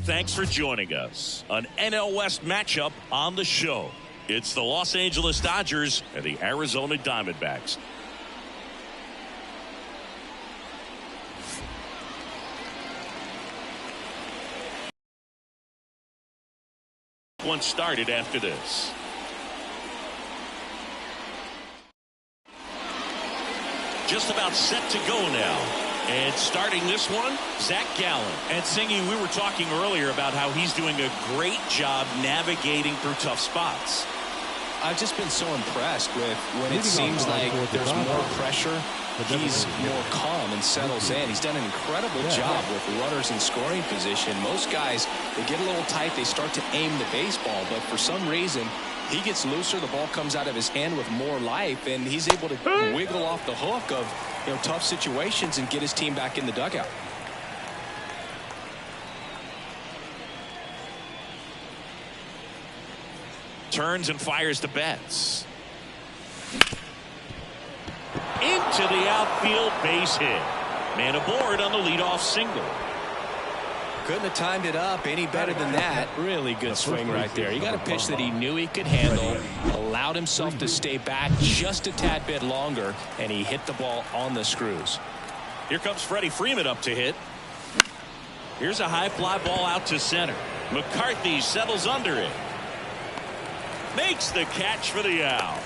Thanks for joining us. An NL West matchup on the show. It's the Los Angeles Dodgers and the Arizona Diamondbacks. One started after this. Just about set to go now. And starting this one, Zach Gallen. And Singy, we were talking earlier about how he's doing a great job navigating through tough spots. I've just been so impressed with when it seems like there's more pressure. He's more calm and settles in. He's done an incredible job with runners in scoring position. Most guys, they get a little tight, they start to aim the baseball, but for some reason, he gets looser, the ball comes out of his hand with more life, and he's able to wiggle off the hook of tough situations and get his team back in the dugout. Turns and fires to Betts. Into the outfield, base hit. Man aboard on the leadoff single. Couldn't have timed it up any better than that. Really good swing right there. He got a pitch that he knew he could handle, allowed himself to stay back just a tad bit longer, and he hit the ball on the screws. Here comes Freddie Freeman up to hit. Here's a high fly ball out to center. McCarthy settles under it. Makes the catch for the out.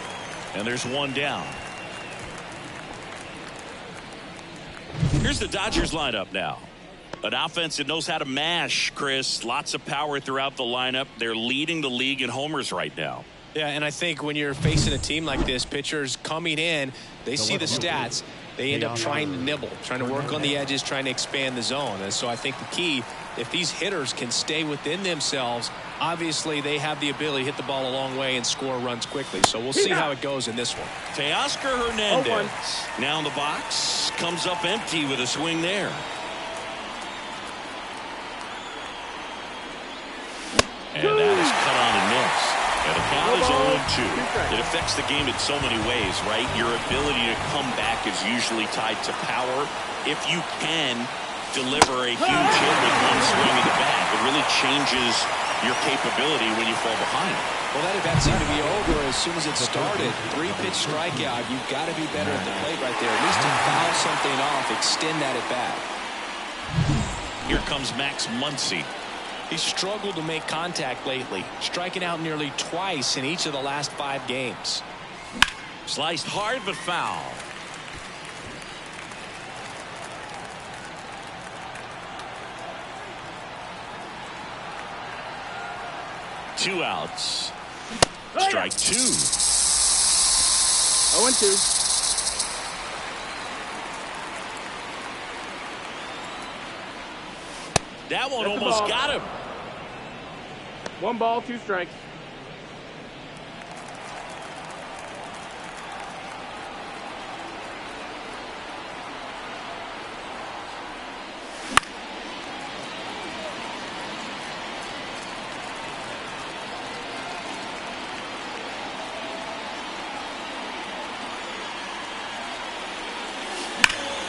And there's one down. Here's the Dodgers lineup now. An offense that knows how to mash, Chris. Lots of power throughout the lineup. They're leading the league in homers right now. Yeah, and I think when you're facing a team like this, pitchers coming in, they see the stats. They end up trying to nibble, trying to work on the edges, trying to expand the zone. And so I think the key, if these hitters can stay within themselves, obviously they have the ability to hit the ball a long way and score runs quickly. So we'll see how it goes in this one. Teoscar Hernandez now in the box, comes up empty with a swing there. And that is cut on and missed. And the count is 0-2. It affects the game in so many ways, right? Your ability to come back is usually tied to power. If you can deliver a huge hit with one swing of the bat, it really changes your capability when you fall behind. Well, that at bat seemed to be over as soon as it started. 3-pitch strikeout. You've got to be better at the plate right there. At least to foul something off, extend that at bat. Here comes Max Muncy. He's struggled to make contact lately, striking out nearly twice in each of the last 5 games. Sliced hard but foul. Two outs. Strike 2. 0-2. That one almost got him. 1 ball, 2 strikes.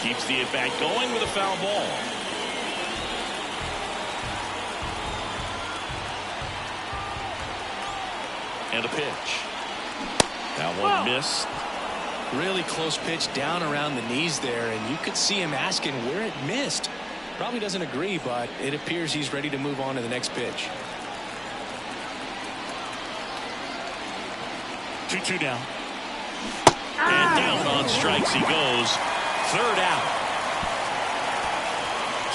Keeps the at-bat going with a foul ball. And a pitch. That one missed. Really close pitch down around the knees there, and you could see him asking where it missed. Probably doesn't agree, but it appears he's ready to move on to the next pitch. 2-2 down. And down on strikes he goes. 3rd out.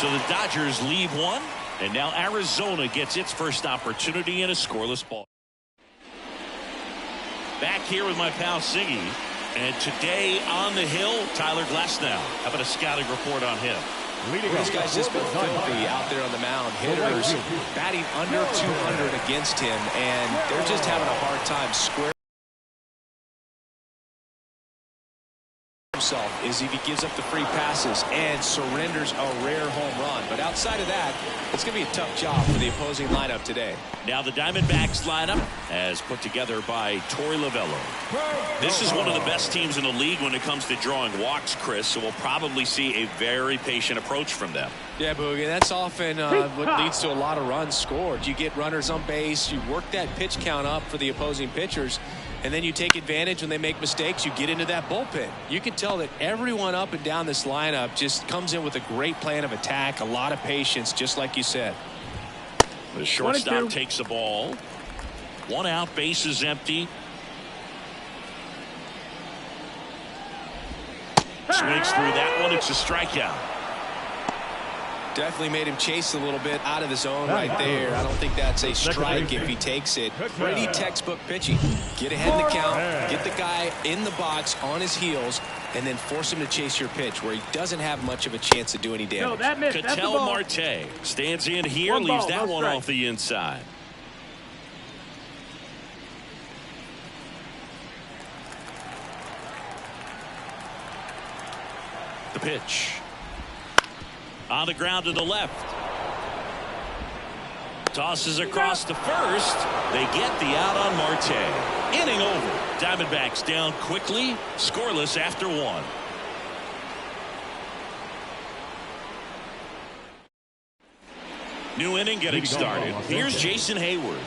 So the Dodgers leave one, and now Arizona gets its first opportunity in a scoreless ball. Back here with my pal Siggy, and today on the hill, Tyler Glasnow. How about a scouting report on him? Well, this guy's just been filthy out there on the mound. Hitters batting under 200 against him, and they're just having a hard time squaring himself is if he gives up the free passes and surrenders a rare home run. But outside of that, it's going to be a tough job for the opposing lineup today. Now the Diamondbacks lineup as put together by Torey Lovello. This is one of the best teams in the league when it comes to drawing walks, Chris, so we'll probably see a very patient approach from them. Yeah, Boogie, that's often what leads to a lot of runs scored. You get runners on base, you work that pitch count up for the opposing pitchers, and then you take advantage when they make mistakes. You get into that bullpen. You can tell that everyone up and down this lineup just comes in with a great plan of attack, a lot of patience, just like you said. The shortstop takes the ball. 1 out, base is empty. Swings through that one. It's a strikeout. Definitely made him chase a little bit out of the zone right there. I don't think that's a strike if he takes it. Pretty textbook pitching. Get ahead in the count, get the guy in the box on his heels, and then force him to chase your pitch where he doesn't have much of a chance to do any damage. Ketel Marte stands in here, leaves that one off the inside. The pitch. On the ground to the left. Tosses across to first. They get the out on Marte. Inning over. Diamondbacks down quickly. Scoreless after 1. New inning getting started. Here's Jason Hayward.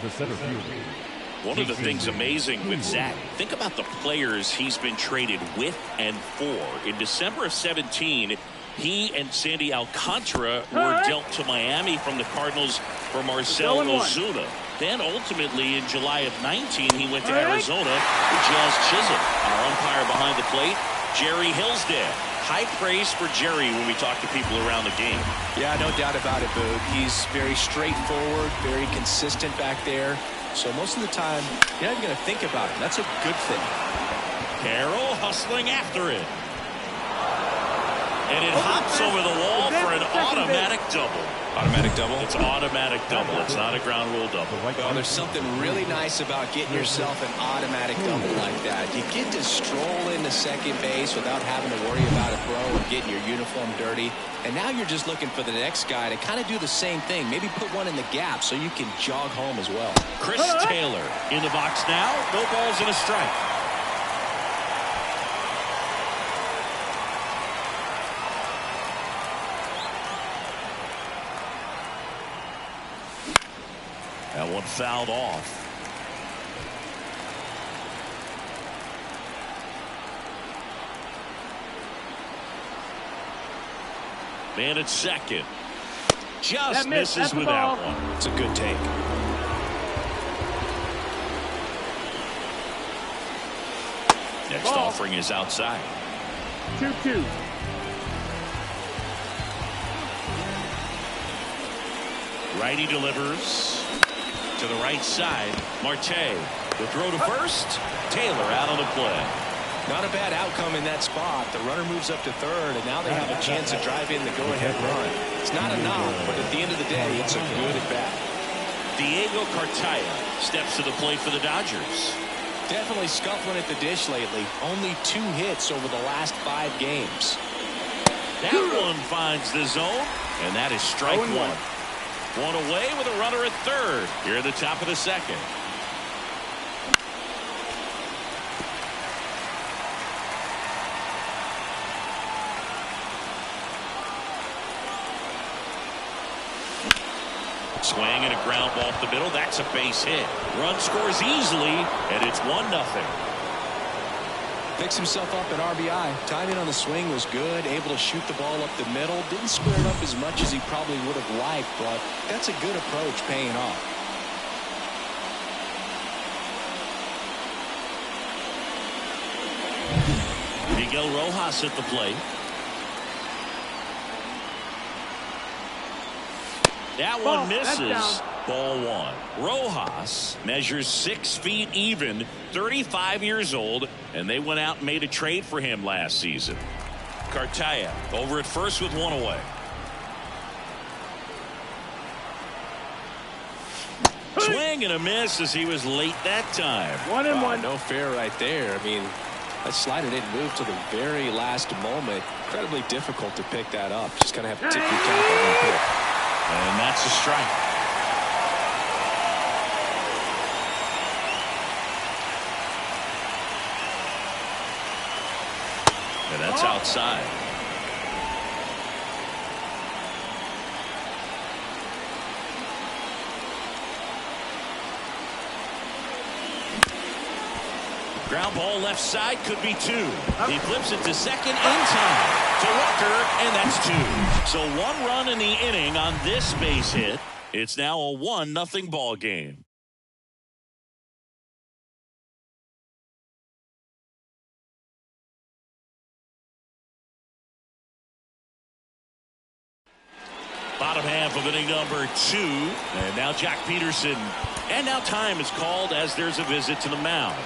One of the things amazing with Zach, think about the players he's been traded with and for. In December of 17, he and Sandy Alcantara were dealt to Miami from the Cardinals for Marcell Ozuna. Then ultimately in July of 19, he went to Arizona with Jazz Chisholm. Our umpire behind the plate, Jerry Hillsdale. High praise for Jerry when we talk to people around the game. Yeah, no doubt about it, Boog. He's very straightforward, very consistent back there. So most of the time, you're not even going to think about it. That's a good thing. Carroll hustling after it. And it hops over the wall for an automatic double. Automatic double? It's automatic double. It's not a ground rule double. Well, there's something really nice about getting yourself an automatic double like that. You get to stroll into second base without having to worry about a throw or getting your uniform dirty. And now you're just looking for the next guy to kind of do the same thing. Maybe put one in the gap so you can jog home as well. Chris Taylor in the box now. No balls and a strike. That one fouled off. Man at second. Just misses with that one. It's a good take. Next offering is outside. 2-2. Righty delivers to the right side. Marte, the throw to first. Taylor out on the play. Not a bad outcome in that spot. The runner moves up to third, and now they have a chance to drive in the go-ahead run. It's not enough, but at the end of the day, it's a good at-bat. Diego Cartaya steps to the plate for the Dodgers. Definitely scuffling at the dish lately. Only 2 hits over the last 5 games. That one finds the zone, and that is strike 1. One away with a runner at third here at the top of the second. Swing and a ground ball up the middle. That's a base hit. Run scores easily, and it's 1-0. Picks himself up at RBI. Timing on the swing was good. Able to shoot the ball up the middle. Didn't square it up as much as he probably would have liked, but that's a good approach paying off. Miguel Rojas at the plate. That one misses. Ball 1. Rojas measures 6 feet even, 35 years old, and they went out and made a trade for him last season. Cartaya over at first with 1 away. Swing and a miss as he was late that time. 1-1. No fair right there. I mean, That slider didn't move to the very last moment. Incredibly difficult to pick that up. Just kind of have to tip your cap on that pick. And that's a strike. And that's outside. Ground ball left side, could be two. He flips it to second in time to Walker, and that's two. So 1 run in the inning on this base hit. It's now a 1-0 ball game. Bottom half of inning number 2. And now Jack Peterson. And now time is called as there's a visit to the mound.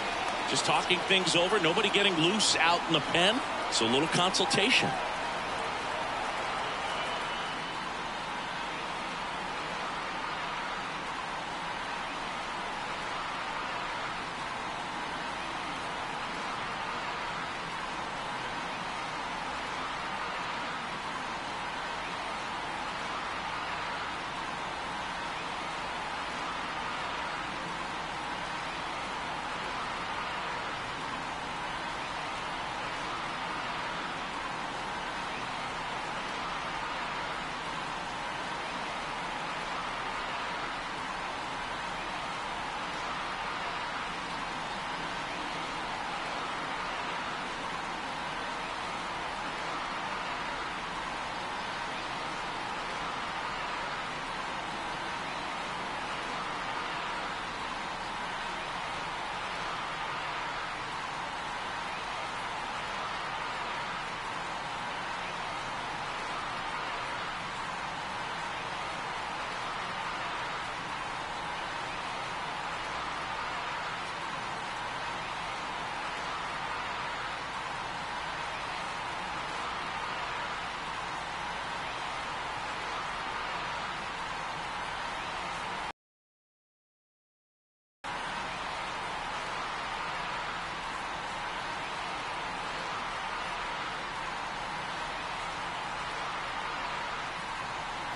Just talking things over. Nobody getting loose out in the pen. So a little consultation.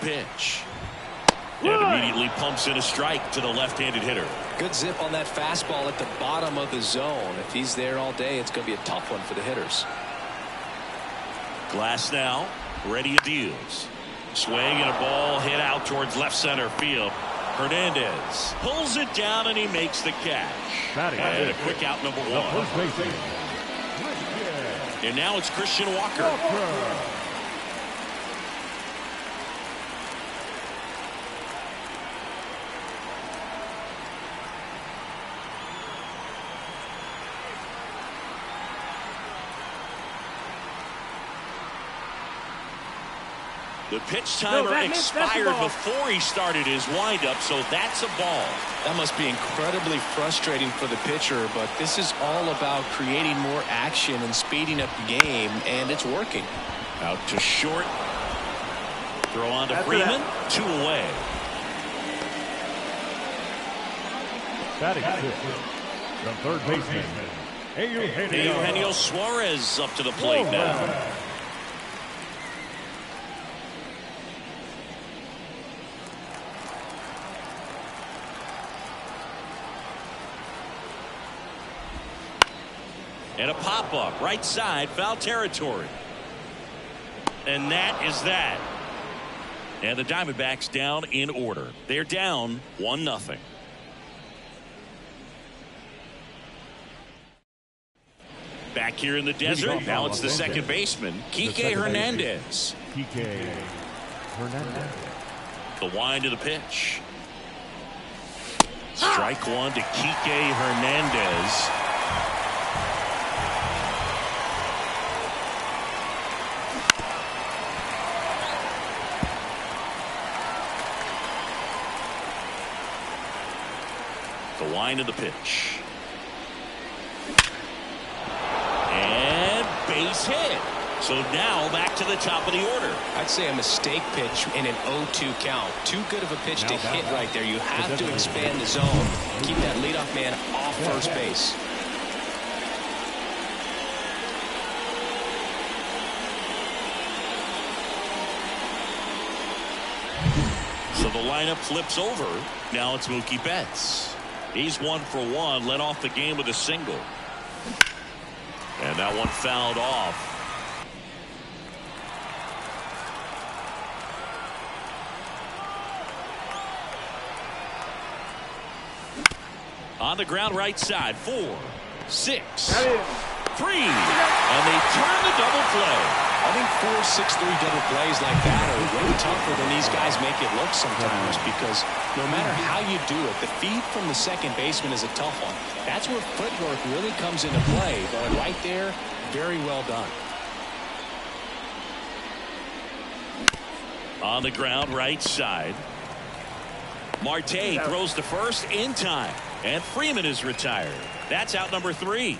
Pitch. And immediately pumps in a strike to the left-handed hitter. Good zip on that fastball at the bottom of the zone. If he's there all day, it's going to be a tough one for the hitters. Glass now, ready deals. Swing and a ball hit out towards left center field. Hernandez pulls it down and he makes the catch. And a quick out number 1. And now it's Christian Walker. The pitch timer expired before he started his windup, so that's a ball. That must be incredibly frustrating for the pitcher, but this is all about creating more action and speeding up the game, and it's working. Out to short. Throw on to Freeman. 2 away. Batting fifth, the third baseman, Eugenio Suarez up to the plate now. And a pop-up, right side, foul territory. And that is that. And the Diamondbacks down in order. They're down 1-0. Back here in the desert, now it's the second baseman, Kike Hernandez. The wind of the pitch. Strike 1 to Kike Hernandez. The wind of the pitch. And base hit. So now back to the top of the order. I'd say a mistake pitch in an 0-2 count. Too good of a pitch to hit right there. You have to expand the zone. Keep that leadoff man off first base. the lineup flips over. Now it's Mookie Betts. He's 1 for 1, led off the game with a single. And that one fouled off. On the ground right side. 4, 6, 3. And they turn the double play. I think 4, 6, 3 double plays like that are way tougher than these guys make it look sometimes, because no matter how you do it, the feed from the second baseman is a tough one. That's where footwork really comes into play. But right there, very well done. On the ground right side. Marte throws to first in time. And Freeman is retired. That's out number 3.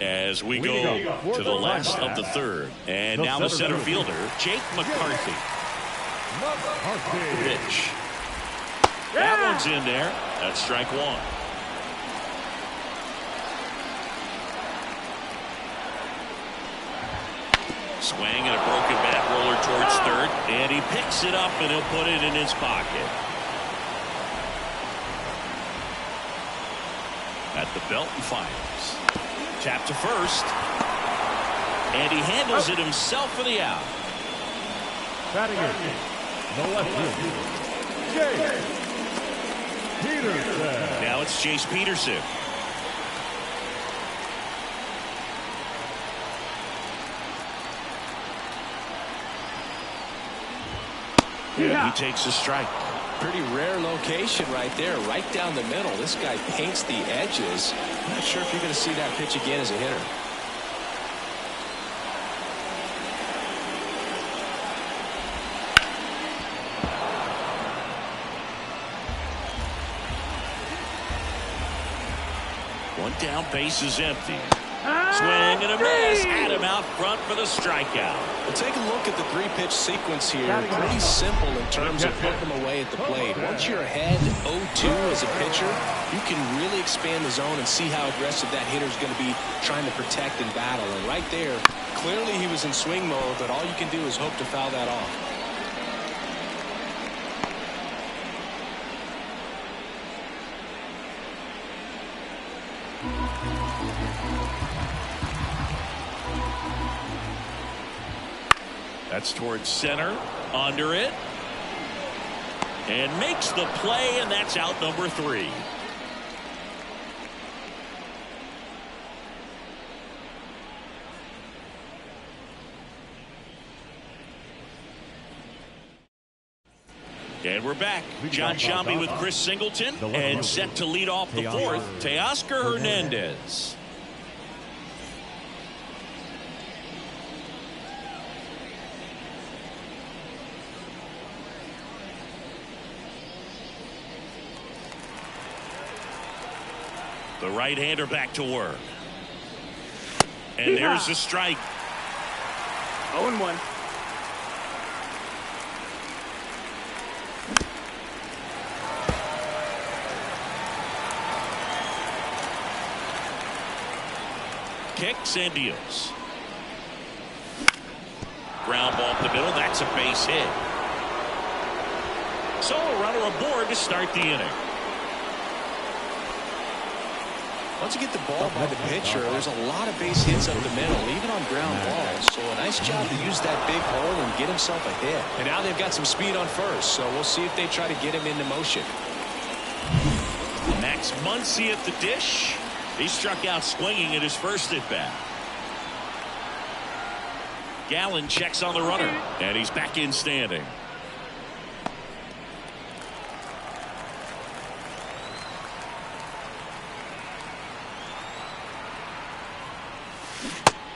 As we go to the last of the third. And now the center fielder, Jake McCarthy. Pitch. That one's in there. That's strike 1. Swing and a broken bat roller towards third. And he picks it up and he'll put it in his pocket. At the belt and fires. Tap to first. And he handles it himself for the out. Batting it, the left fielder, Chase Peterson. Now it's Chase Peterson. And he takes a strike. Pretty rare location right there, right down the middle. This guy paints the edges. I'm not sure if you're going to see that pitch again as a hitter. One down, base is empty. Swing and a miss. Had him out front for the strikeout. Well, take a look at the 3-pitch sequence here. Pretty simple in terms of putting them away at the plate. Once you're ahead 0-2 as a pitcher, you can really expand the zone and see how aggressive that hitter is going to be trying to protect and battle. And right there, clearly he was in swing mode, but all you can do is hope to foul that off. That's towards center. Under it. And makes the play, and that's out number 3. And we're back. John Shambi with Chris Singleton. And set to lead off the 4th, Teoscar Hernandez. The right-hander back to work. And there's a strike. 0-1. Kicks and deals. Ground ball up the middle. That's a base hit. So a runner aboard to start the inning. Once you get the ball by the pitcher, there's a lot of base hits up the middle, even on ground balls. So a nice job to use that big hole and get himself a hit. And now they've got some speed on first, so we'll see if they try to get him into motion. Max Muncy at the dish. He struck out swinging at his first at bat. Gallen checks on the runner, and he's back in standing.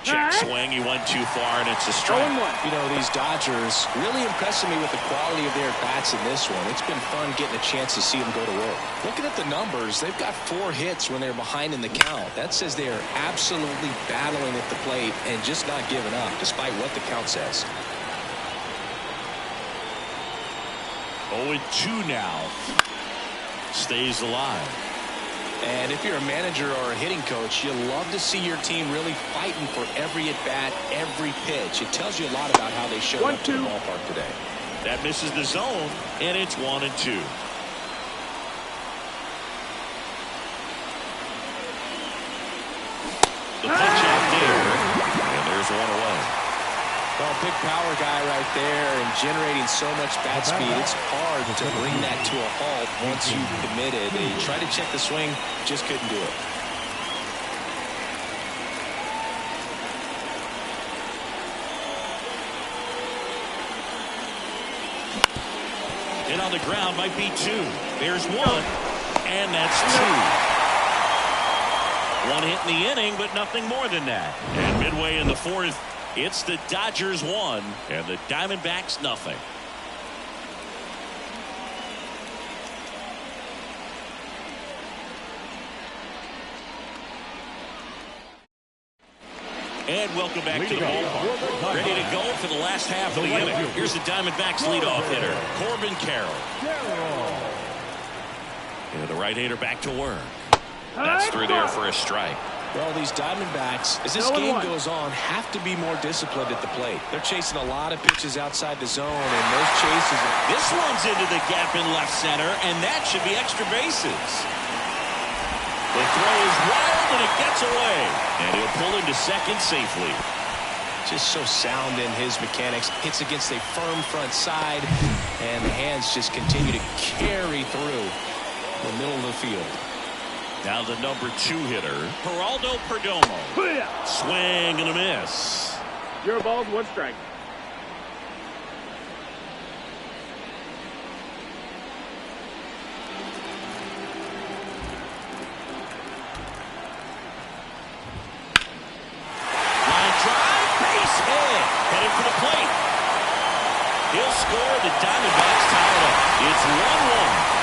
Check swing. He went too far, and it's a strike. You know, these Dodgers really impressing me with the quality of their bats in this one. It's been fun getting a chance to see them go to work. Looking at the numbers, they've got 4 hits when they're behind in the count. That says they are absolutely battling at the plate and just not giving up, despite what the count says. 0-2 now. Stays alive. And if you're a manager or a hitting coach, you love to see your team really fighting for every at-bat, every pitch. It tells you a lot about how they showed up to the ballpark today. That misses the zone, and it's 1-2. The punch out there, and there's one away. Well, big power guy right there and generating so much bat speed. It's hard to bring that to a halt once you've committed. He tried to check the swing, just couldn't do it. And on the ground might be 2. There's 1, and that's 2. One hit in the inning, but nothing more than that. And midway in the 4th, it's the Dodgers 1 and the Diamondbacks nothing. And welcome back to the ballpark. Ready to go for the last half of the inning. Here's the Diamondbacks leadoff hitter, Corbin Carroll. And the right-hander back to work. That's through there for a strike. Well, these Diamondbacks, as this game goes on, have to be more disciplined at the plate. They're chasing a lot of pitches outside the zone, and those chases... This one's into the gap in left center, and that should be extra bases. The throw is wild, and it gets away. And he'll pull into second safely. Just so sound in his mechanics. Hits against a firm front side, and the hands just continue to carry through the middle of the field. Now the number 2 hitter, Geraldo Perdomo. Swing and a miss. 0 balls, 1 strike. Line drive, base hit. Headed for the plate. He'll score. The Diamondbacks tie it up. It's 1-1.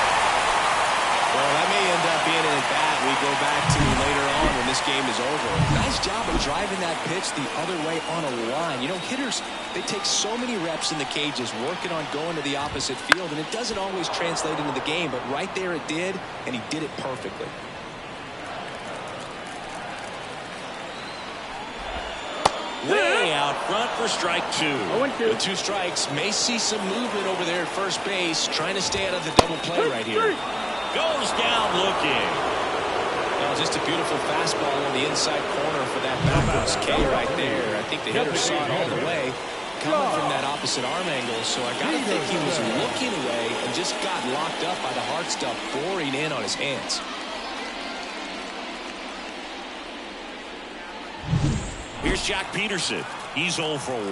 Well, that may end up being an at-bat we go back to later on when this game is over. Nice job of driving that pitch the other way on a line. You know, hitters, they take so many reps in the cages working on going to the opposite field, and it doesn't always translate into the game, but right there it did, and he did it perfectly. Way out front for strike 2. With 2 strikes, may see some movement over there at first base, trying to stay out of the double play right here. Goes down looking. Well, just a beautiful fastball on the inside corner for that backwards K right there. I think the hitter saw it all the way coming from that opposite arm angle. So I got to think he was looking away and just got locked up by the hard stuff boring in on his hands. Here's Jack Peterson. He's 0 for 1.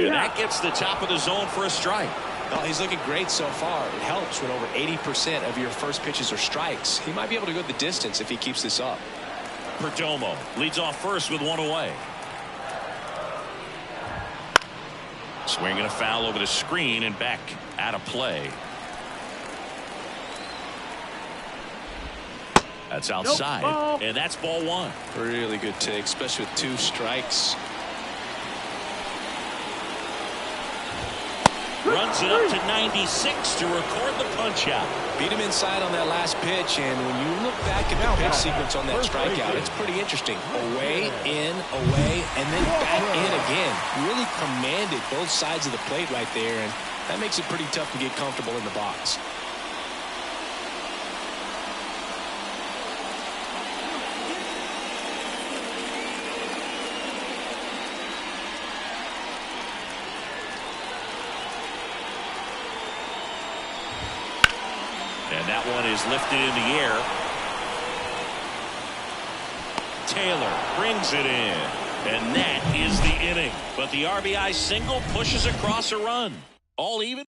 And that gets the top of the zone for a strike. Well, he's looking great so far. It helps when over 80% of your first pitches are strikes. He might be able to go the distance if he keeps this up. Perdomo leads off first with 1 away. Swinging a foul over the screen and back out of play. That's outside, and that's ball 1. Really good take, especially with 2 strikes. Runs it up to 96 to record the punch out. Beat him inside on that last pitch, and when you look back at the pitch sequence on that strikeout, it's pretty interesting. Away, in, away, and then back in again. Really commanded both sides of the plate right there, and that makes it pretty tough to get comfortable in the box. And that one is lifted in the air. Taylor brings it in. And that is the inning. But the RBI single pushes across a run. All even.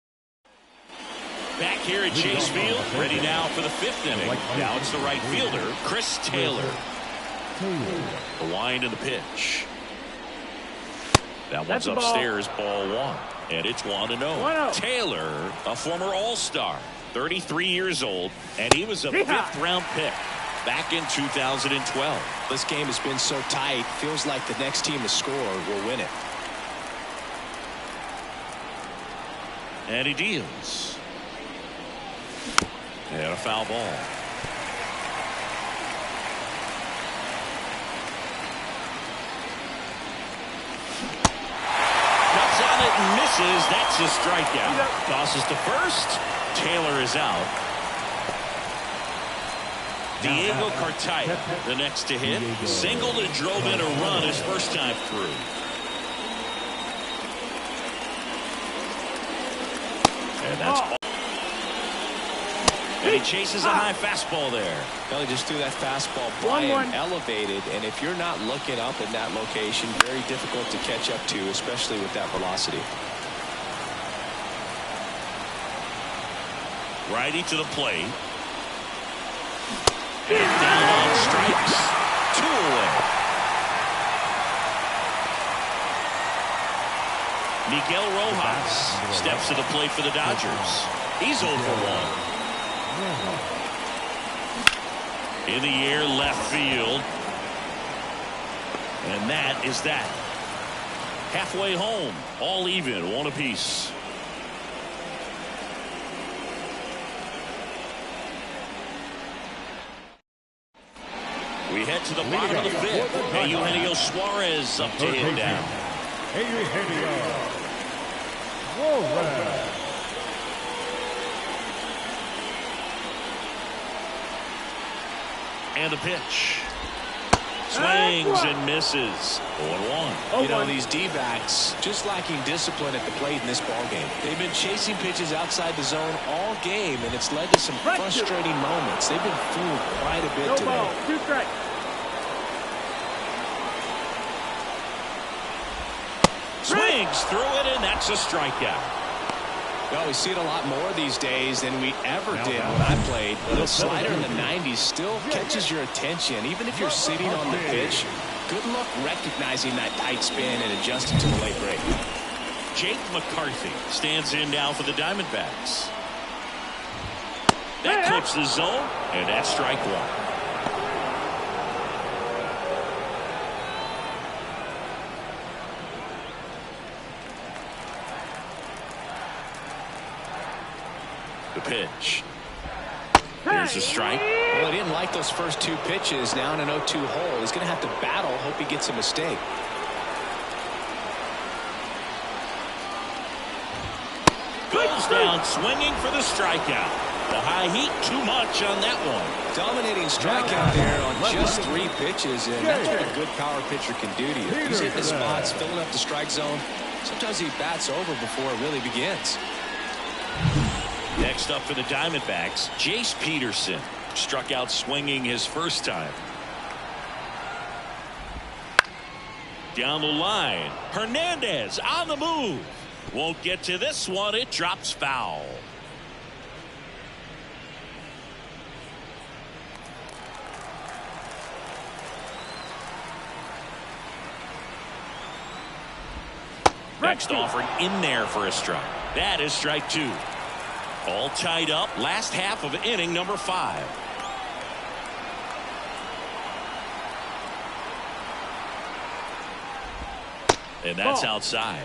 Back here at Chase Field. Ready now for the 5th inning. Now it's the right fielder, Chris Taylor. The wind and the pitch. That one's upstairs, ball 1. And it's 1-0. Taylor, a former All-Star. 33 years old, and he was a 5th-round pick back in 2012. This game has been so tight, feels like the next team to score will win it. And he deals. And a foul ball. Cuts on it and misses. That's a strikeout. Tosses to first. Taylor is out. Diego Cartaya, the next to hit. Singled and drove in a run his first time through. And that's all. And he chases a high fastball there. Well, he just threw that fastball by him, elevated, and if you're not looking up in that location, very difficult to catch up to, especially with that velocity. Righty to the plate. And down on strikes. 2 away. Miguel Rojas steps to the plate for the Dodgers. He's 0 for 1. In the air, left field. And that is that. Halfway home, all even, 1 apiece. We head to the bottom of the 5th. Eugenio Suarez up to hit down. Eugenio Suarez. And a pitch. Swings and misses. 0-1. You know, these D-backs just lacking discipline at the plate in this ballgame. They've been chasing pitches outside the zone all game, and it's led to some frustrating moments. They've been fooled quite a bit today. 2 strikes. Swings through it, and that's a strikeout. Well, we see it a lot more these days than we ever did when I played. But a slider in the 90s still catches your attention. Even if you're sitting on the pitch, good luck recognizing that tight spin and adjusting to the late break. Jake McCarthy stands in now for the Diamondbacks. That clips the zone, and that's strike 1. The pitch. Here's a strike. Well, he didn't like those first 2 pitches. Now in an 0-2 hole. He's going to have to battle. Hope he gets a mistake. Goes down swinging for the strikeout. The high heat, too much on that one. Dominating strikeout there on just 3 pitches, and that's what a good power pitcher can do to you. He's hitting the spots, filling up the strike zone. Sometimes he bats over before it really begins. Next up for the Diamondbacks, Jace Peterson. Struck out swinging his first time. Down the line, Hernandez on the move. Won't get to this one. It drops foul. Next offered in there for a strike. That is strike 2. All tied up. Last half of inning number 5. And that's outside.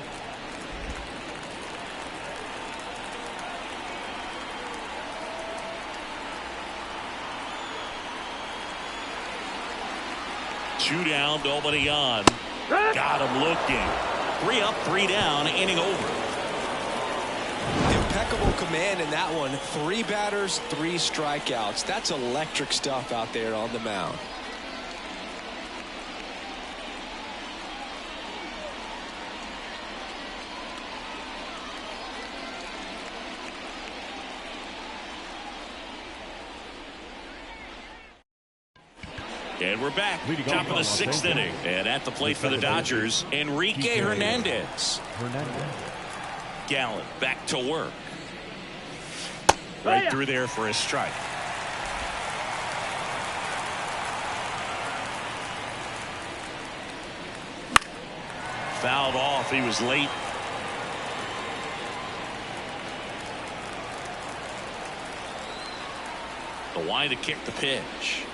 Two down, nobody on. Got him looking. 3 up, 3 down, inning over. Impeccable command in that one. 3 batters, 3 strikeouts. That's electric stuff out there on the mound. And we're back. Top of the 6th inning. And at the plate for the Dodgers, Enrique Hernandez. Gallen back to work. Right through there for a strike. Fouled off. He was late. The line to kick the pitch.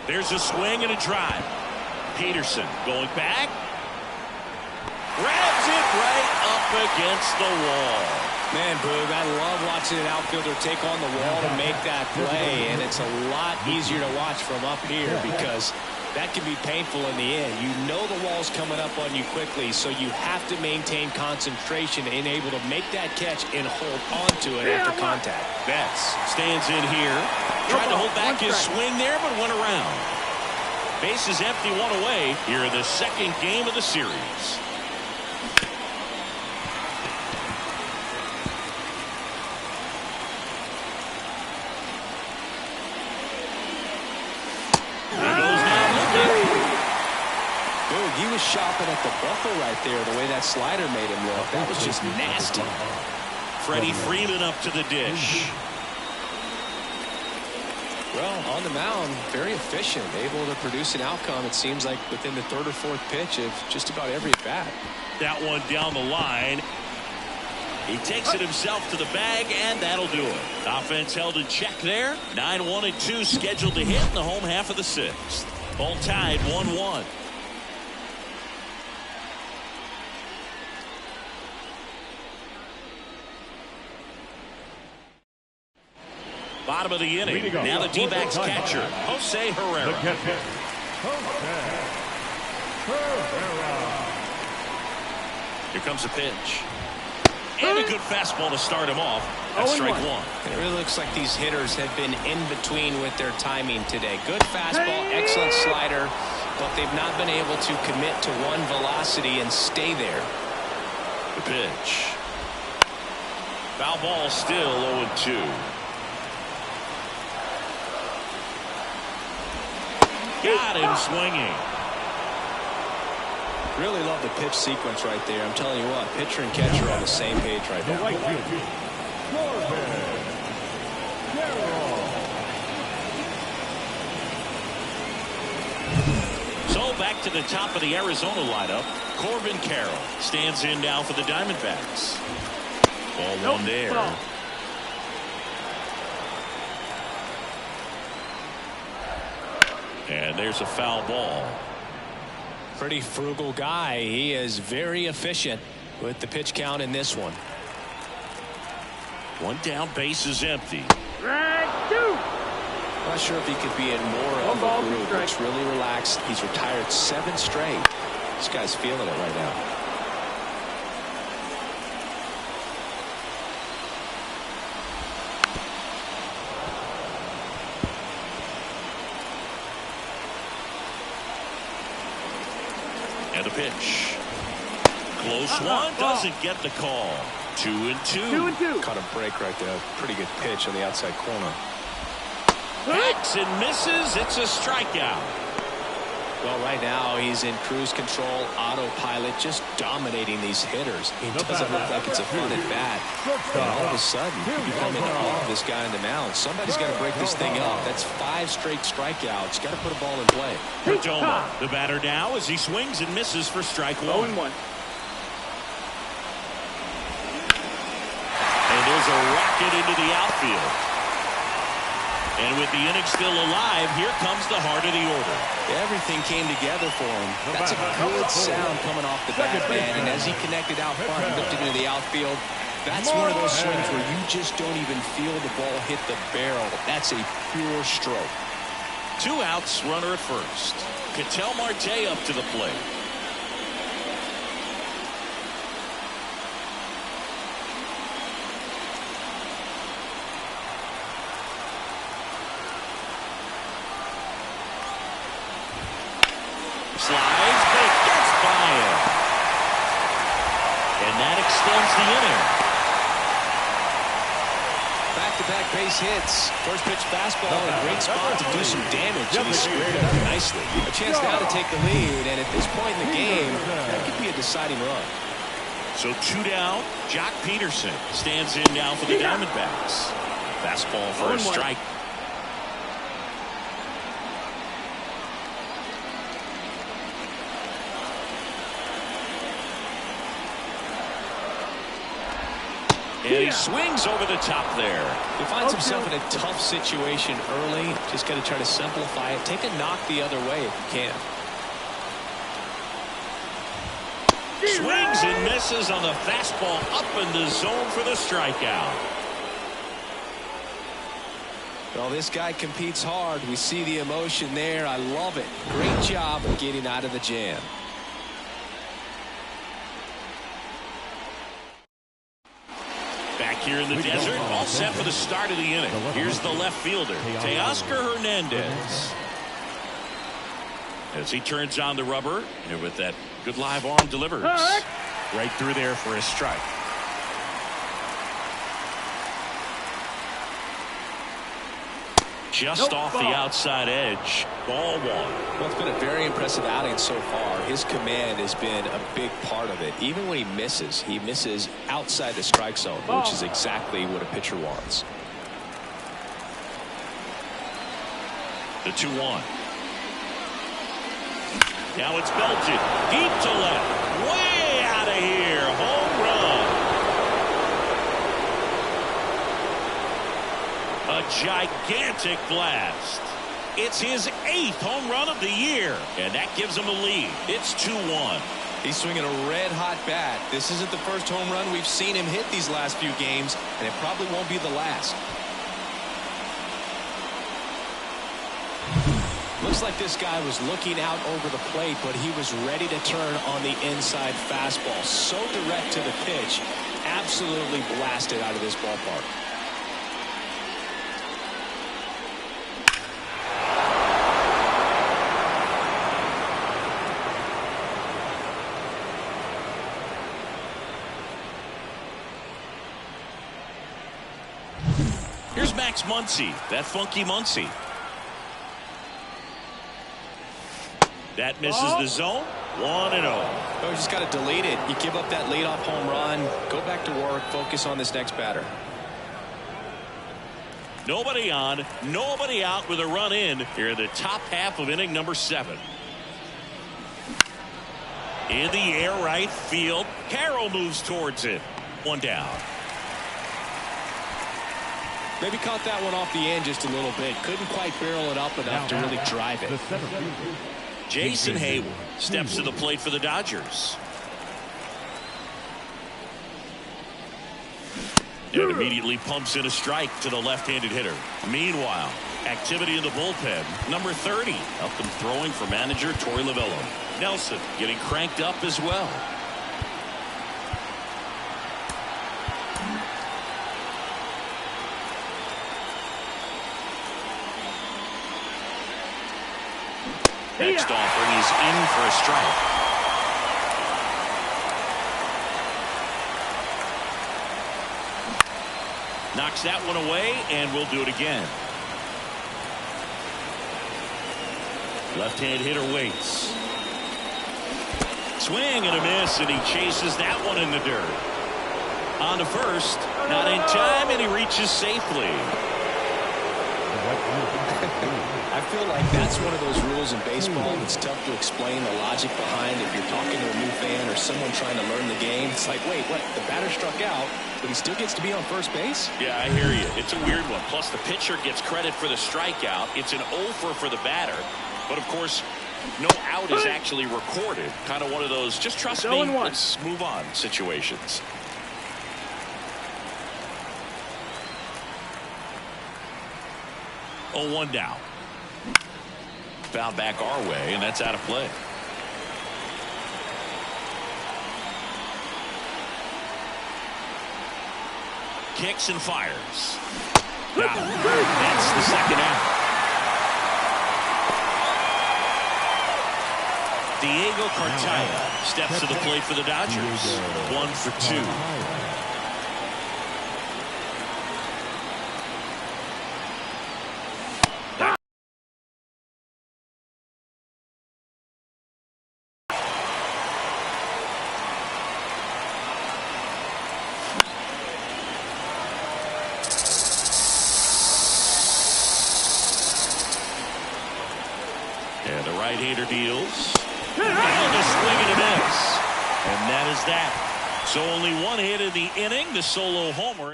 There's a swing and a drive. Peterson going back. Grabs it right up against the wall. Man, Boog, I love watching an outfielder take on the wall to make that play, and it's a lot easier to watch from up here because that can be painful in the end. You know the wall's coming up on you quickly, so you have to maintain concentration and able to make that catch and hold on to it after contact. Betts stands in here, tried to hold back his swing there, but went around. Base is empty, one away here in the second game of the series. He was shopping at the buckle right there, the way that slider made him look. That was just nasty. Freddie Freeman up to the dish. Well, on the mound, very efficient, able to produce an outcome, it seems like, within the third or fourth pitch of just about every at bat. That one down the line. He takes it himself to the bag, and that'll do it. Offense held in check there. 9-1-2 scheduled to hit in the home half of the sixth. All tied 1-1. Bottom of the inning. Now the D-backs catcher, Jose Herrera. Here comes a pitch. And a good fastball to start him off. That's strike one. It really looks like these hitters have been in between with their timing today. Good fastball, excellent slider, but they've not been able to commit to one velocity and stay there. The pitch. Foul ball, still 0-2. Got him swinging. Really love the pitch sequence right there. I'm telling you what, pitcher and catcher are on the same page right now. So back to the top of the Arizona lineup. Corbin Carroll stands in now for the Diamondbacks. Ball one there. And there's a foul ball. Pretty frugal guy. He is very efficient with the pitch count in this one. One down, base is empty. Not sure if he could be in more of a groove. Looks really relaxed. He's retired 7 straight. This guy's feeling it right now. And the pitch. Close one. Doesn't get the call. 2-2. Caught a break right there. Pretty good pitch on the outside corner. Hacks and misses. It's a strikeout. Well, right now he's in cruise control, autopilot, just dominating these hitters. It doesn't look like it's a fun at bat. And all of a sudden, you become in awe of this guy on the mound. Somebody's got to break this thing up. That's 5 straight strikeouts. Got to put a ball in play. Perdomo, the batter now, as he swings and misses for strike one. 0-1. And there's a rocket into the outfield. And with the inning still alive, here comes the heart of the order. Everything came together for him. That's a good sound coming off the bat, man. And as he connected out front and lifted into the outfield, that's one of those swings where you just don't even feel the ball hit the barrel. That's a pure stroke. 2 outs, runner at first. Ketel Marte up to the plate. Slides, but it gets by him. And that extends the inning. Back-to-back base hits. First pitch fastball in a great spot to do some damage. And he squared it up nicely. A chance now to take the lead. And at this point in the game, that could be a deciding run. So 2 down. Jock Peterson stands in now for the Diamondbacks. Fastball for a strike. And he swings over the top there. He finds himself in a tough situation early. Just got to try to simplify it. Take a knock the other way if you can. Swings and misses on the fastball up in the zone for the strikeout. Well, this guy competes hard. We see the emotion there. I love it. Great job of getting out of the jam. Back here in the desert, all set for the start of the inning. Here's the left fielder, Teoscar Hernandez. As he turns on the rubber, and with that good live arm delivers. Right through there for a strike. Just off the outside edge. Ball one. Well, it's been a very impressive outing so far. His command has been a big part of it. Even when he misses outside the strike zone, which is exactly what a pitcher wants. The 2-1. Now it's belted deep to left. Way out of here. Home run. A gigantic blast. It's his 8th home run of the year, and that gives him a lead. It's 2-1. He's swinging a red-hot bat. This isn't the first home run we've seen him hit these last few games, and it probably won't be the last. Looks like this guy was looking out over the plate, but he was ready to turn on the inside fastball. So direct to the pitch. Absolutely blasted out of this ballpark. Here's Max Muncy, that funky Muncy. That misses the zone. 1-0. Oh, you just got to delete it. You give up that leadoff home run. Go back to work. Focus on this next batter. Nobody on, nobody out with a run in here in the top half of inning number 7. In the air, right field. Carroll moves towards it. 1 down. Maybe caught that one off the end just a little bit. Couldn't quite barrel it up enough to really drive it. Jason Hayward steps to the plate for the Dodgers. And immediately pumps in a strike to the left-handed hitter. Meanwhile, activity in the bullpen. Number 30 up and throwing for manager Torey Lovullo. Nelson getting cranked up as well. Next offering is in for a strike. Knocks that one away, and we'll do it again. Left-hand hitter waits. Swing and a miss, and he chases that one in the dirt. On to first, not in time, and he reaches safely. I feel like that's one of those rules in baseball that's tough to explain the logic behind. If you're talking to a new fan or someone trying to learn the game, it's like, wait, what? The batter struck out, but he still gets to be on first base? Yeah, I hear you. It's a weird one. Plus, the pitcher gets credit for the strikeout. It's an over for the batter. But, of course, no out is actually recorded. Kind of one of those, just trust me, let's move on situations. Oh, 1 down. Foul back our way, and that's out of play. Kicks and fires. Now, that's the second out. Diego Cartaya steps to the plate for the Dodgers. 1 for 2. Right-hander deals. And a swing and a miss. And that is that. So only 1 hit in the inning. The solo homer.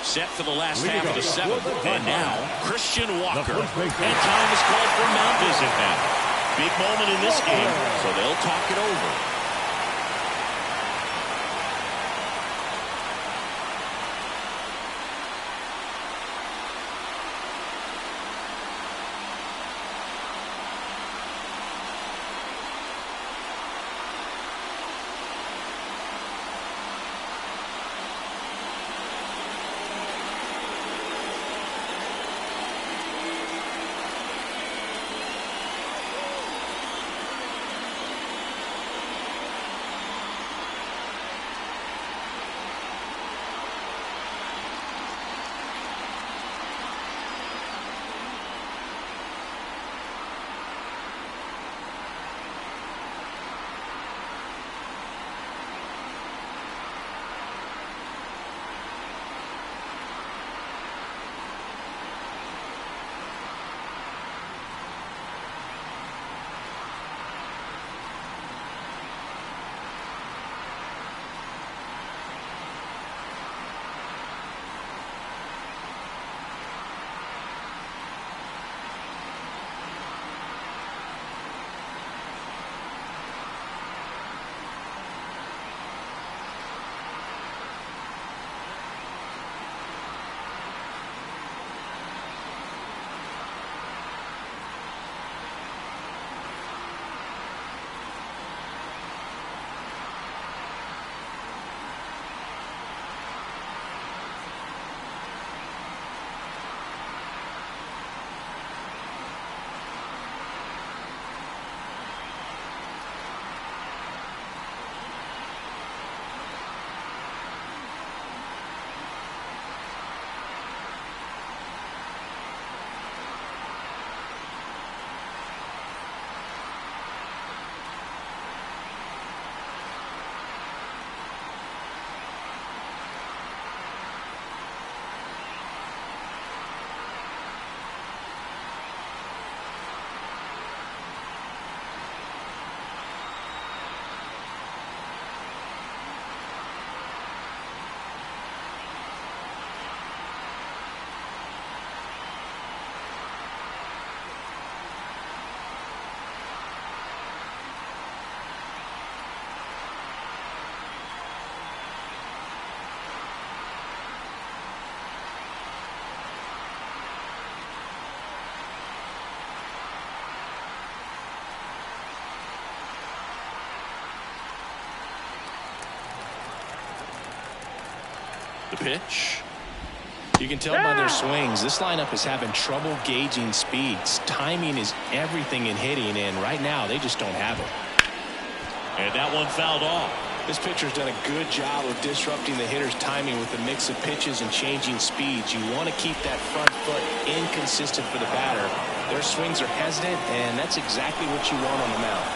Set for the last half of the 7th. And now, Christian Walker. And time is called for a mound visit now. Big moment in this game, so they'll talk it over. The pitch. You can tell by their swings, this lineup is having trouble gauging speeds. Timing is everything in hitting, and right now they just don't have it. And that one fouled off. This pitcher's done a good job of disrupting the hitter's timing with the mix of pitches and changing speeds. You want to keep that front foot inconsistent for the batter. Their swings are hesitant, and that's exactly what you want on the mound.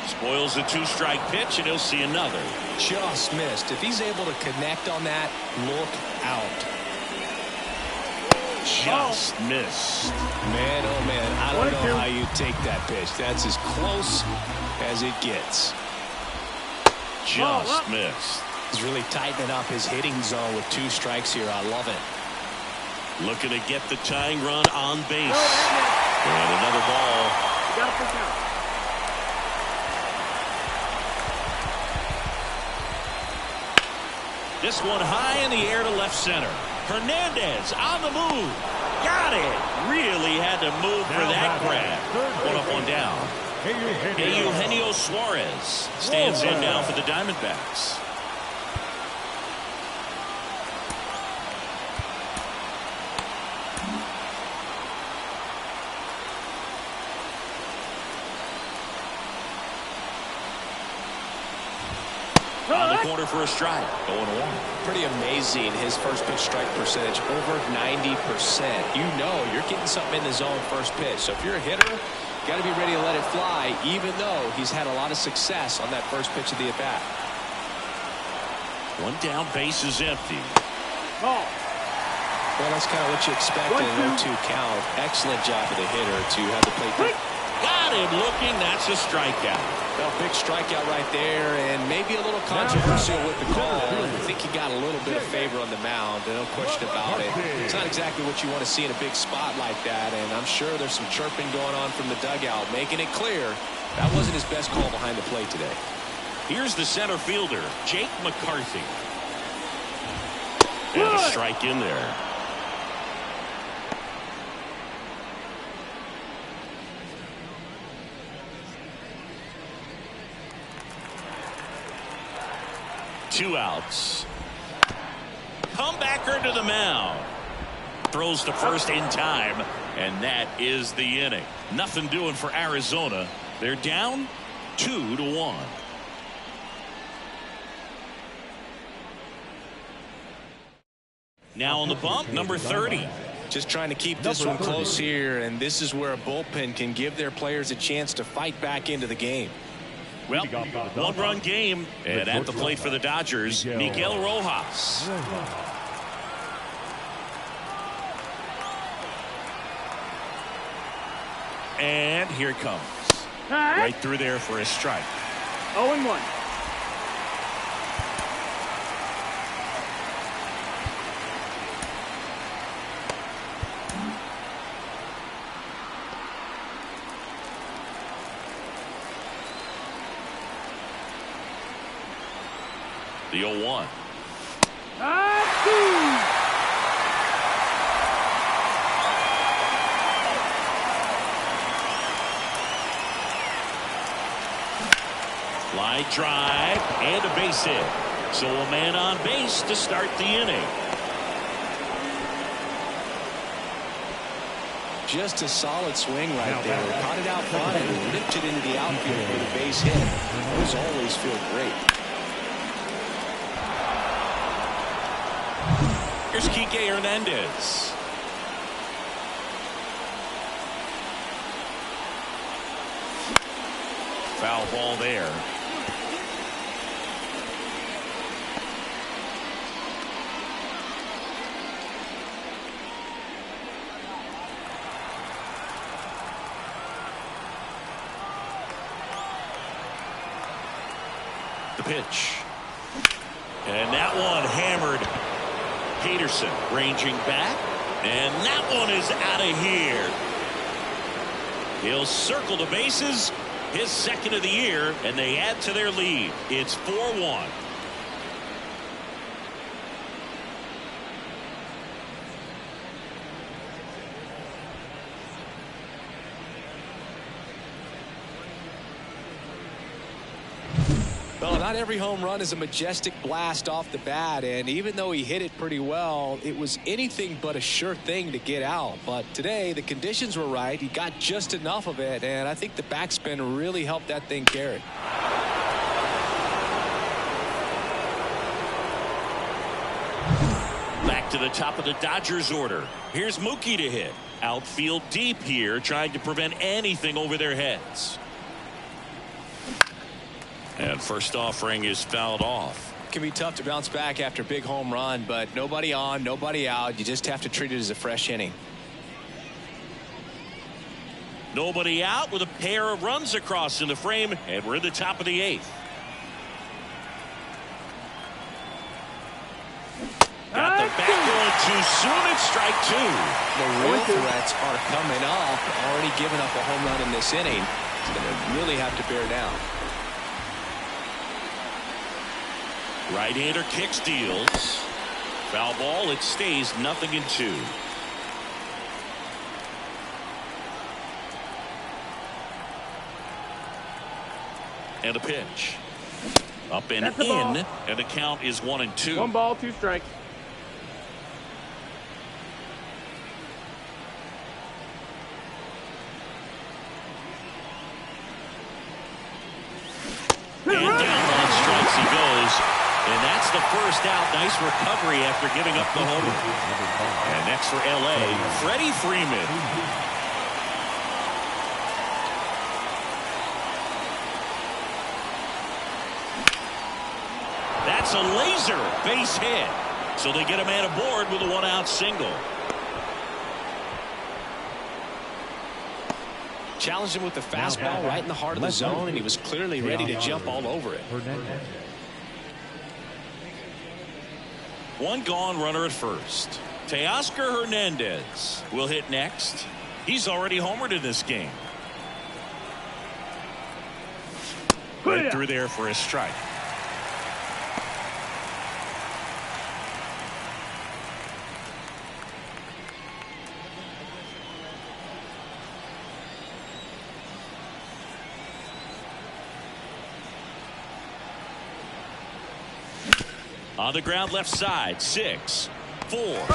Spoils the 2-strike pitch, and he'll see another. Just missed. If he's able to connect on that, look out. Just missed. Man, oh man, I don't know how you take that pitch. That's as close as it gets. Just missed. He's really tightening up his hitting zone with 2 strikes here. I love it. Looking to get the tying run on base. And another ball. You got to pick out. This one high in the air to left center. Hernandez on the move. Got it. Really had to move for that grab. One up, one down. Eugenio Suarez stands in now for the Diamondbacks. On the corner for a strike. 0-1. Pretty amazing. His first pitch strike percentage over 90%. You know you're getting something in the zone first pitch. So if you're a hitter, you got to be ready to let it fly, even though he's had a lot of success on that first pitch of the at-bat. One down, base is empty. Ball. Well, that's kind of what you expect in an 0-2 count. Excellent job of the hitter to have the plate. Got him looking. That's a strikeout. Well, big strikeout right there, and maybe a little controversial with the call. I think he got a little bit of favor on the mound, no question about it. It's not exactly what you want to see in a big spot like that, and I'm sure there's some chirping going on from the dugout, making it clear that wasn't his best call behind the plate today. Here's the center fielder, Jake McCarthy. And a strike in there. Two outs. Comebacker to the mound. Throws to first in time, and that is the inning. Nothing doing for Arizona. They're down 2-1. Now on the bump, number 30. Just trying to keep this one close here, and this is where a bullpen can give their players a chance to fight back into the game. Well, one-run game, and at the plate for the Dodgers, Miguel Rojas. And here it comes. Right through there for a strike. 0-1. The 0-1. Line drive and a base hit. So a man on base to start the inning. Just a solid swing right there. Caught it out front and ripped it into the outfield with a base hit. Those always feel great. Here's Kike Hernandez. Foul ball there. The pitch. And that one hammered. Peterson ranging back, and that one is out of here. He'll circle the bases, his second of the year, and they add to their lead. It's 4-1. Well, not every home run is a majestic blast off the bat, and even though he hit it pretty well, it was anything but a sure thing to get out. But today, the conditions were right. He got just enough of it, and I think the backspin really helped that thing carry. Back to the top of the Dodgers order. Here's Mookie to hit. Outfield deep here, trying to prevent anything over their heads. And first offering is fouled off. It can be tough to bounce back after a big home run, but nobody on, nobody out. You just have to treat it as a fresh inning. Nobody out with a pair of runs across in the frame, and we're in the top of the 8th. Got the bat going too soon. It's strike 2. The real threats are coming up. Already giving up a home run in this inning. He's going to really have to bear down. Right-hander kicks, deals. Foul ball. It stays 0-2. And a pitch. Up and in, and the count is 1-2. 1 ball, 2 strikes. And down on strikes he goes. And that's the first out. Nice recovery after giving up the homer. And next for L.A., Freddie Freeman. That's a laser base hit. So they get a man aboard with a 1-out single. Challenged him with the fastball right in the heart of the zone, and he was clearly ready to jump all over it. One gone, runner at first. Teoscar Hernandez will hit next. He's already homered in this game. Right through there for a strike. On the ground left side, 6, 4, 3 double play.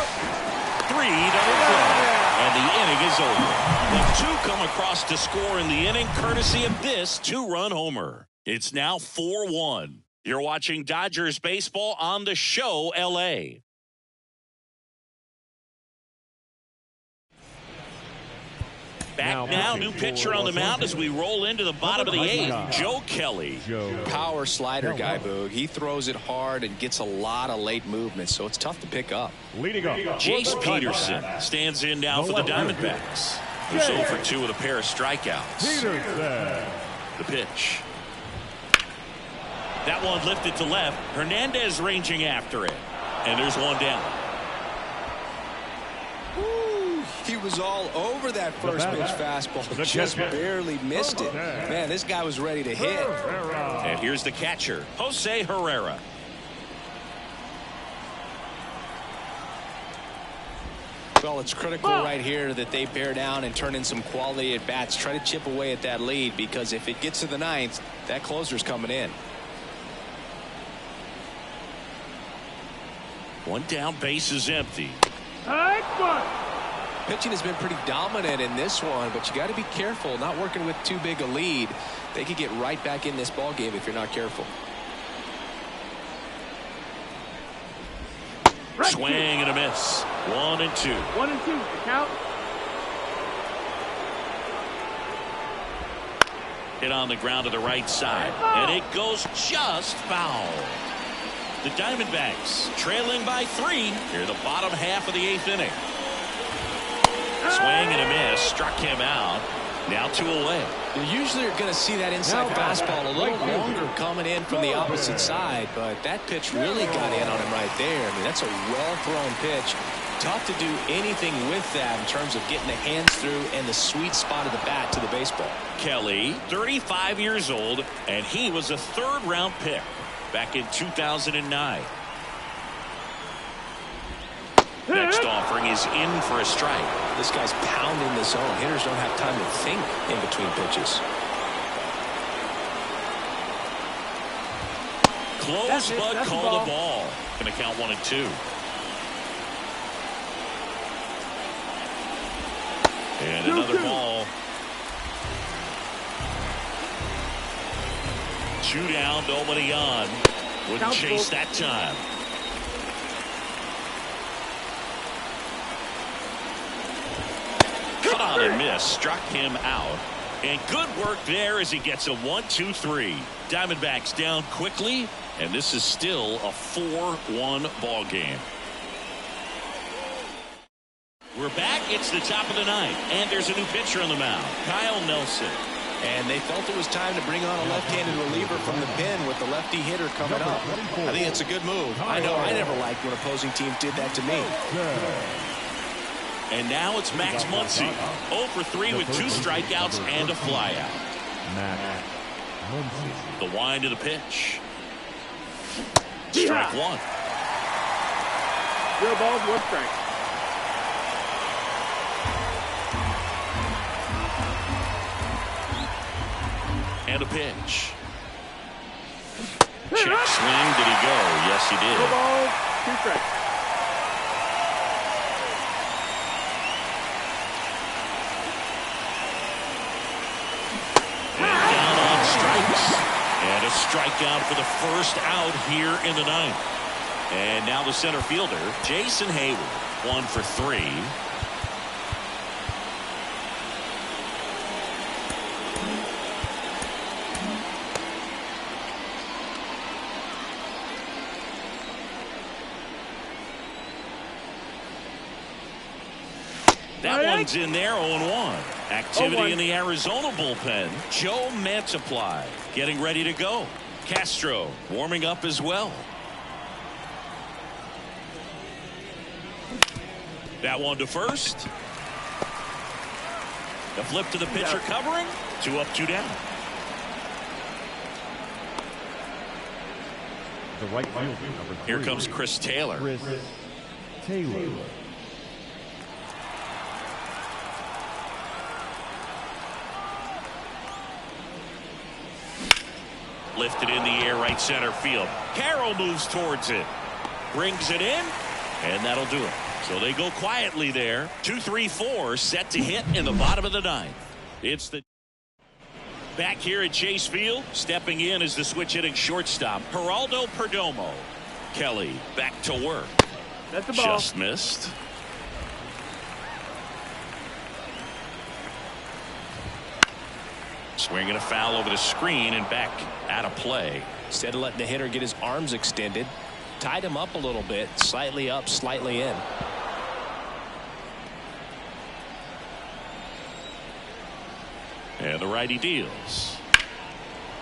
And the inning is over. The 2 come across to score in the inning courtesy of this 2-run homer. It's now 4-1. You're watching Dodgers baseball on the show LA. Back now, new pitcher on the mound as we roll into the bottom of the 8th. Joe Kelly. Power slider guy, Boog. He throws it hard and gets a lot of late movement, so it's tough to pick up. Leading up. Jace Peterson stands in now for the Diamondbacks. Who's 0 for 2 with a pair of strikeouts. The pitch. That one lifted to left. Hernandez ranging after it. And there's one down. He was all over that first pitch fastball. Just barely missed it. Man, this guy was ready to hit. And here's the catcher, Jose Herrera. Well, it's critical right here that they bear down and turn in some quality at bats. Try to chip away at that lead, because if it gets to the 9th, that closer's coming in. One down, base is empty. Pitching has been pretty dominant in this one, but you got to be careful not working with too big a lead. They could get right back in this ball game if you're not careful. Swing and a miss. 1-2. 1-2. The count. Hit on the ground to the right side, and it goes just foul. The Diamondbacks trailing by 3 near the bottom half of the 8th inning. Swing and a miss, struck him out. Now 2 away. You usually are going to see that inside fastball a little longer coming in from the opposite side, but that pitch really got in on him right there. I mean, that's a well-thrown pitch. Tough to do anything with that in terms of getting the hands through and the sweet spot of the bat to the baseball. Kelly, 35 years old, and he was a 3rd-round pick back in 2009. Next offering is in for a strike. This guy's pounding the zone. Hitters don't have time to think in between pitches. Close, but call the ball. Going to count 1-2. And another ball. 2 down, nobody on. Wouldn't chase that time. Cut on and miss. Struck him out. And good work there as he gets a 1-2-3. Diamondbacks down quickly, and this is still a 4-1 ball game. We're back. It's the top of the ninth, and there's a new pitcher on the mound, Kyle Nelson. And they felt it was time to bring on a left-handed reliever from the pen with the lefty hitter coming up. I think it's a good move. I know I never liked when opposing teams did that to me. And now it's Max Muncy, 0 for 3 with 2 strikeouts and a flyout. The wind of the pitch. Strike 1. 0 balls, 1 strike. And a pitch. Check swing. Did he go? Yes, he did. 0 balls, 2 strikes. And a strikeout for the first out here in the ninth. And now the center fielder, Jason Hayward, 1 for 3. That one's in there, 0-1. Activity in the Arizona bullpen. Joe Mantiply getting ready to go. Castro warming up as well. That one to first. The flip to the pitcher covering. 2 up, 2 down. The right fielder, number 3. Here comes Chris Taylor. Lifted in the air, right center field. Carroll moves towards it. Brings it in, and that'll do it. So they go quietly there. 2-3-4 set to hit in the bottom of the ninth. It's the back here at Chase Field. Stepping in is the switch hitting shortstop, Geraldo Perdomo. Kelly back to work. That's the ball. Just missed. Swinging a foul over the screen and back out of play. Instead of letting the hitter get his arms extended, tied him up a little bit, slightly up, slightly in. And the righty deals.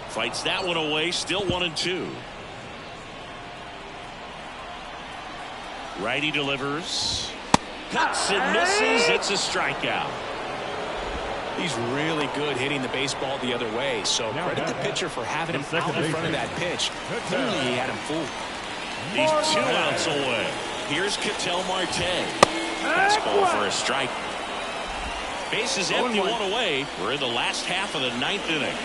Fights that one away, still 1-2. Righty delivers. Cuts and misses. It's a strikeout. He's really good hitting the baseball the other way, so credit the pitcher for having him out in front of that pitch. Clearly he had him fooled. He's 2 outs away. Here's Ketel Marte. Fastball for a strike. Bases empty, 1 away. We're in the last half of the ninth inning.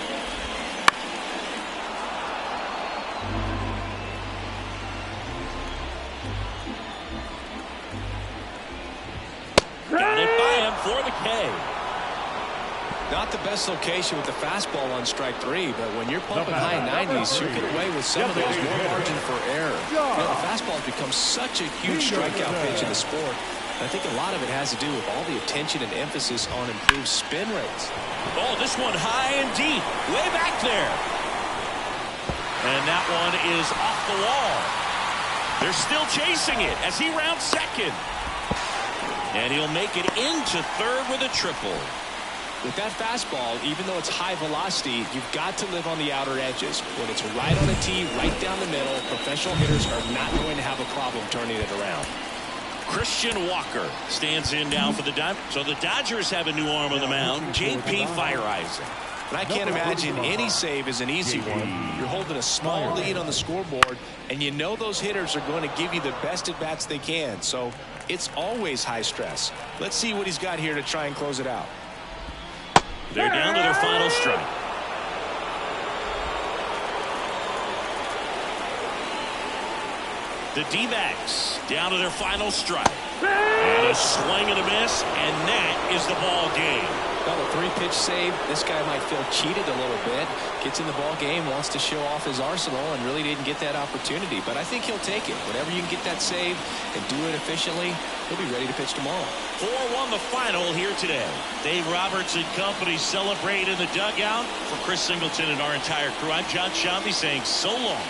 Got it by him for the K. Not the best location with the fastball on strike 3, but when you're pumping high 90s, you get away with some of those, more margin for error. You know, the fastball has become such a huge strikeout pitch in the sport. I think a lot of it has to do with all the attention and emphasis on improved spin rates. Oh, this one high and deep, way back there. And that one is off the wall. They're still chasing it as he rounds second. And he'll make it into third with a triple. With that fastball, even though it's high velocity, you've got to live on the outer edges. When it's right on a tee, right down the middle, professional hitters are not going to have a problem turning it around. Christian Walker stands in now for the Diamondbacks. So the Dodgers have a new arm on the mound, J.P. Feyereisen. And I can't imagine any save is an easy one. You're holding a small lead on the scoreboard, and you know those hitters are going to give you the best at-bats they can. So it's always high stress. Let's see what he's got here to try and close it out. They're down to their final strike. The D-backs down to their final strike. And a swing and a miss, and that is the ball game. Well, a 3-pitch save. This guy might feel cheated a little bit. Gets in the ball game, wants to show off his arsenal, and really didn't get that opportunity. But I think he'll take it. Whenever you can get that save and do it efficiently, he'll be ready to pitch tomorrow. 4-1 the final here today. Dave Roberts and company celebrate in the dugout. For Chris Singleton and our entire crew, I'm John Shambi saying so long.